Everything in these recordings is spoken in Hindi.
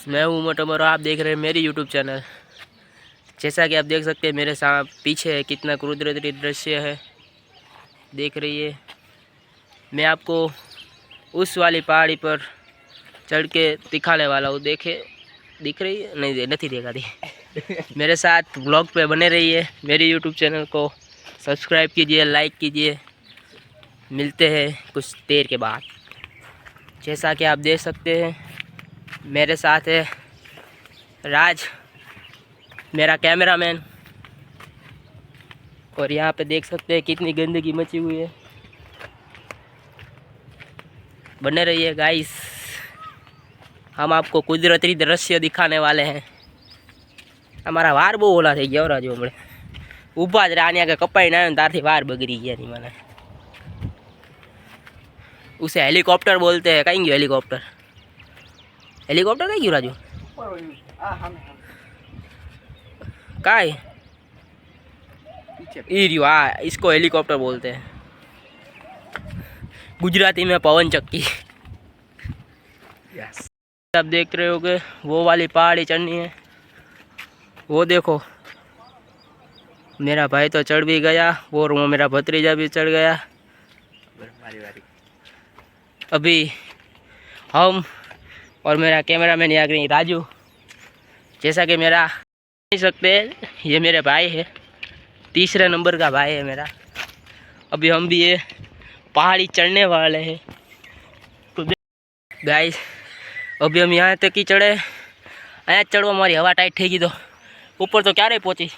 मैं हूँ मोटोमोरो, आप देख रहे हैं मेरी यूट्यूब चैनल। जैसा कि आप देख सकते हैं मेरे पीछे कितना कुदरती दृश्य है, देख रही है। मैं आपको उस वाली पहाड़ी पर चढ़ के दिखाने वाला हूँ। दिख रही है? नहीं देखा थी। मेरे साथ ब्लॉग पे बने रहिए। मेरी यूट्यूब चैनल को सब्सक्राइब कीजिए, लाइक कीजिए। मिलते हैं कुछ देर के बाद। जैसा कि आप देख सकते हैं मेरे साथ है राज, मेरा कैमरामैन। और यहाँ पे देख सकते हैं कितनी गंदगी मची हुई है। बने रहिए गाइस, हम आपको कुदरती दृश्य दिखाने वाले हैं। हमारा वार बहु ओला थी गया राजू, हमने ऊभा ज रानिया के कपाई ना तारथी वार बगड़ी गया नहीं मैंने। उसे हेलीकॉप्टर बोलते हैं। कहीं गयो हेलीकॉप्टर? हेलीकॉप्टर कहीं गयो राजू? काय इसको हेलीकॉप्टर बोलते हैं, गुजराती में पवन चक्की। आप देख रहे हो कि वो वाली पहाड़ी चढ़नी है। वो देखो मेरा भाई तो चढ़ भी गया और वो मेरा भतीजा भी चढ़ गया। अभी हम और मेरा कैमरामैन यहाँ कहीं राजू, जैसा कि मेरा नहीं सकते, ये मेरे भाई है, तीसरे नंबर का भाई है मेरा। अभी हम भी ये पहाड़ी चढ़ने वाले हैं। तो गाइस अभी हम यहाँ तक ही चढ़े। अँ चढ़वा हमारी हवा टाइट ठेगी तो ऊपर तो क्या रही पहुँची।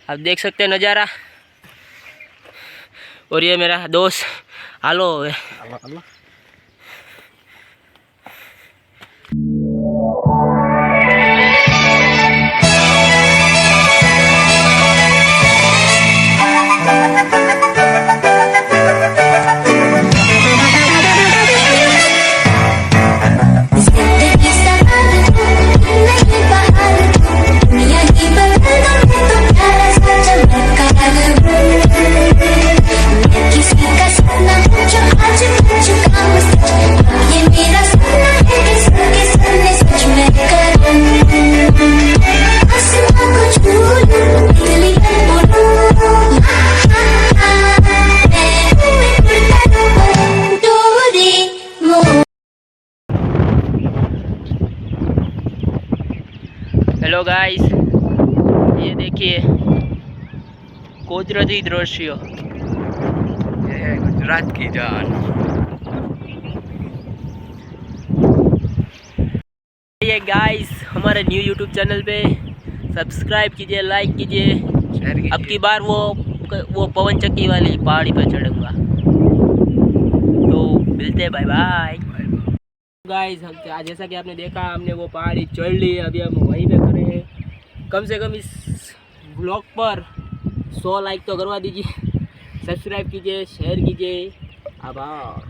आप देख सकते हैं नज़ारा। और ये मेरा दोस्त हालो है। हेलो गाइस, ये देखिए कुदरती दृश्य, ये है गुजरात की जान। ये गाइस हमारे न्यू यूट्यूब चैनल पे सब्सक्राइब कीजिए, लाइक कीजिए, शेयर कीजिए। अब की बार वो पवन चक्की वाली पहाड़ी पर चढ़ूंगा। तो मिलते हैं, बाय बाय गाइस। जैसा कि आपने देखा हमने वो पहाड़ी चढ़ ली। अभी हम वहीं पे खड़े हैं। कम से कम इस ब्लॉग पर 100 लाइक तो करवा दीजिए, सब्सक्राइब कीजिए, शेयर कीजिए। आभार।